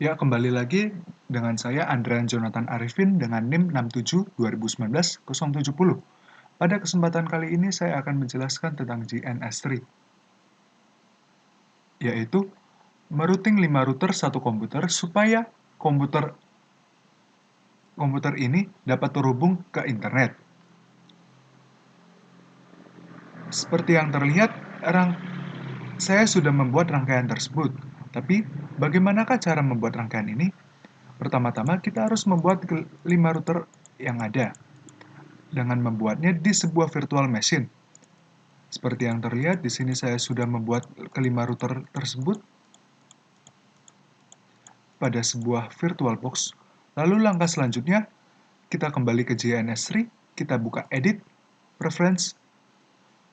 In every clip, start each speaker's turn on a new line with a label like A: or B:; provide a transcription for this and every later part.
A: Ya, kembali lagi dengan saya Andrian Jonathan Arifin dengan NIM 67 2019 070. Pada kesempatan kali ini saya akan menjelaskan tentang GNS3, yaitu merouting 5 router satu komputer supaya komputer ini dapat terhubung ke internet. Seperti yang terlihat, saya sudah membuat rangkaian tersebut. Tapi, bagaimanakah cara membuat rangkaian ini? Pertama-tama, kita harus membuat 5 router yang ada dengan membuatnya di sebuah virtual machine. Seperti yang terlihat, di sini saya sudah membuat kelima router tersebut pada sebuah virtual box. Lalu langkah selanjutnya, kita kembali ke GNS3, kita buka Edit, Preference,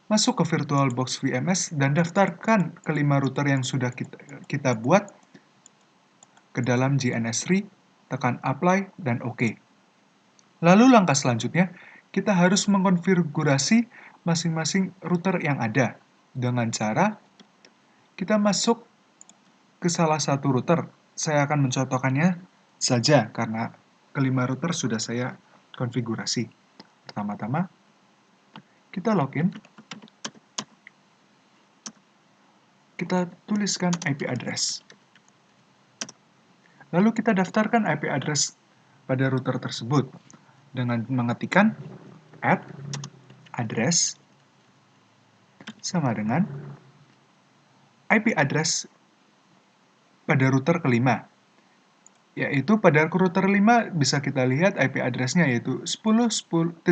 A: masuk ke virtual box VMS, dan daftarkan kelima router yang sudah kita buat ke dalam GNS3, tekan Apply, dan OK. Lalu langkah selanjutnya, kita harus mengkonfigurasi masing-masing router yang ada dengan cara kita masuk ke salah satu router. Saya akan mencontohkannya saja karena kelima router sudah saya konfigurasi. Pertama-tama, kita login. Kita tuliskan IP address. Lalu kita daftarkan IP address pada router tersebut dengan mengetikkan @address sama dengan IP address pada router kelima. Yaitu pada router 5 bisa kita lihat IP address-nya yaitu 10.10.15.1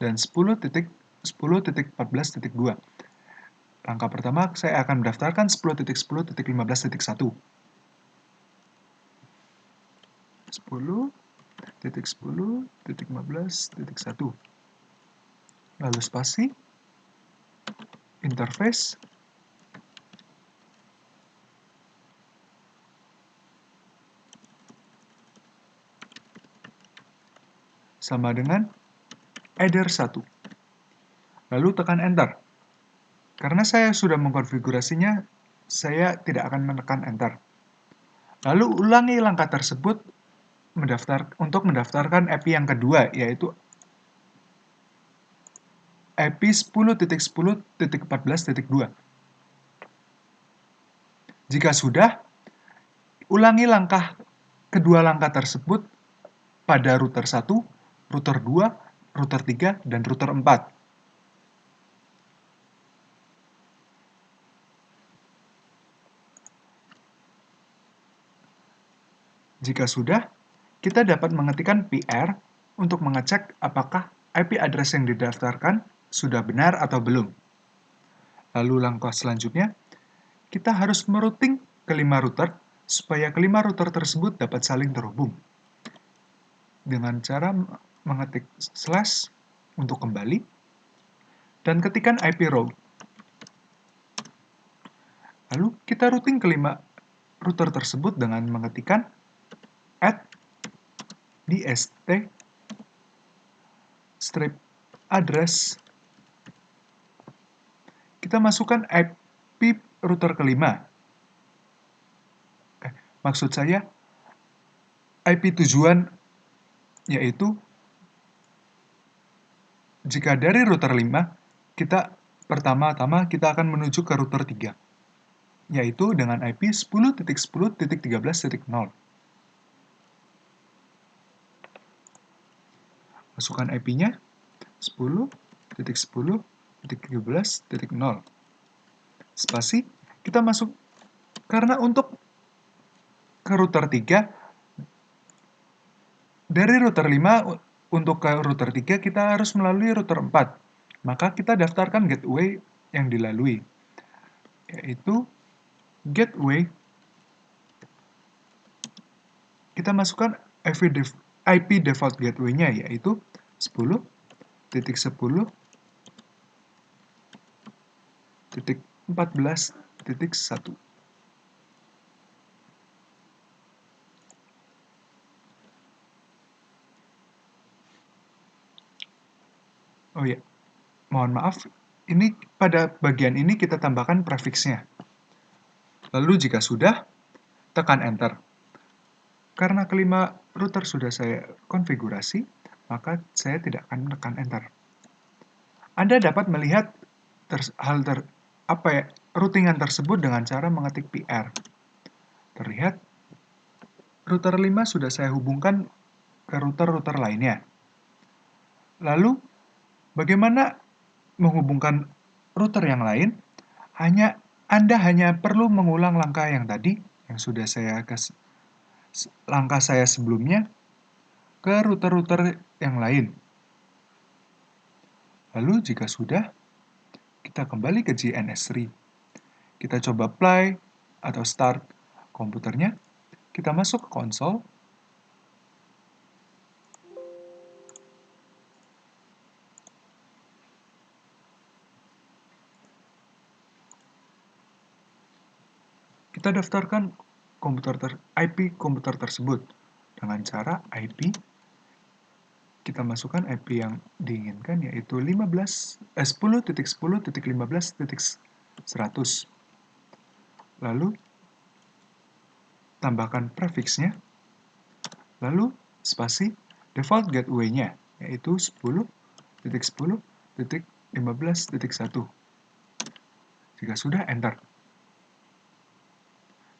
A: dan 10.10.14.2. Langkah pertama, saya akan mendaftarkan 10.10.15.1. 10.10.15.1. Lalu spasi, interface, sama dengan header 1. Lalu tekan Enter. Karena saya sudah mengkonfigurasinya, saya tidak akan menekan Enter. Lalu ulangi langkah tersebut untuk mendaftarkan IP yang kedua, yaitu IP 10.10.14.2. Jika sudah, ulangi kedua langkah tersebut pada router 1, router 2, router 3, dan router 4. Jika sudah, kita dapat mengetikkan PR untuk mengecek apakah IP address yang didaftarkan sudah benar atau belum. Lalu langkah selanjutnya, kita harus merouting kelima router supaya kelima router tersebut dapat saling terhubung. Dengan cara mengetik slash untuk kembali, dan ketikkan IP route. Lalu kita routing kelima router tersebut dengan mengetikkan @dst strip address. Kita masukkan IP router kelima. Maksud saya, IP tujuan yaitu jika dari router 5, pertama-tama kita akan menuju ke router 3, yaitu dengan IP 10.10.13.0. Masukkan IP-nya 10.10.13.0. Spasi, kita masuk, karena untuk ke router 3, dari router 5 untuk ke router 3 kita harus melalui router 4. Maka kita daftarkan gateway yang dilalui, yaitu gateway. Kita masukkan IP default gateway-nya yaitu 10.10.14.1. Oh ya, mohon maaf, ini pada bagian ini kita tambahkan prefixnya. Lalu jika sudah, tekan Enter. Karena kelima router sudah saya konfigurasi, maka saya tidak akan menekan Enter. Anda dapat melihat routingan tersebut dengan cara mengetik PR. Terlihat, router 5 sudah saya hubungkan ke router-router lainnya. Lalu, bagaimana menghubungkan router yang lain? Anda hanya perlu mengulang langkah yang tadi, yang sudah langkah saya sebelumnya, ke router-router yang lain. Lalu jika sudah, kita kembali ke GNS3. Kita coba play atau start komputernya. Kita masuk ke konsol. Kita daftarkan IP komputer tersebut dengan cara IP. Kita masukkan IP yang diinginkan, yaitu 10.10.15.100. Lalu tambahkan prefiksnya, lalu spasi default gateway-nya, yaitu 10.10.15.1. Jika sudah, enter.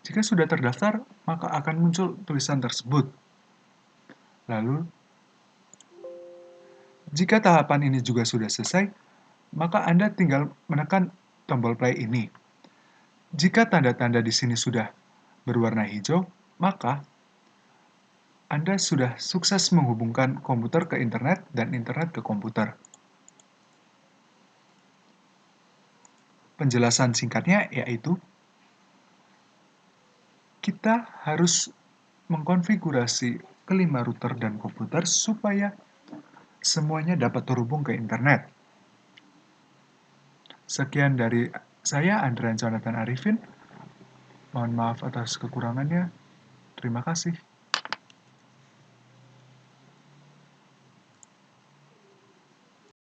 A: Jika sudah terdaftar, maka akan muncul tulisan tersebut. Lalu, jika tahapan ini juga sudah selesai, maka Anda tinggal menekan tombol play ini. Jika tanda-tanda di sini sudah berwarna hijau, maka Anda sudah sukses menghubungkan komputer ke internet dan internet ke komputer. Penjelasan singkatnya yaitu, kita harus mengkonfigurasi kelima router dan komputer supaya semuanya dapat terhubung ke internet. Sekian dari saya, Andrian Jonathan Arifin. Mohon maaf atas kekurangannya. Terima kasih.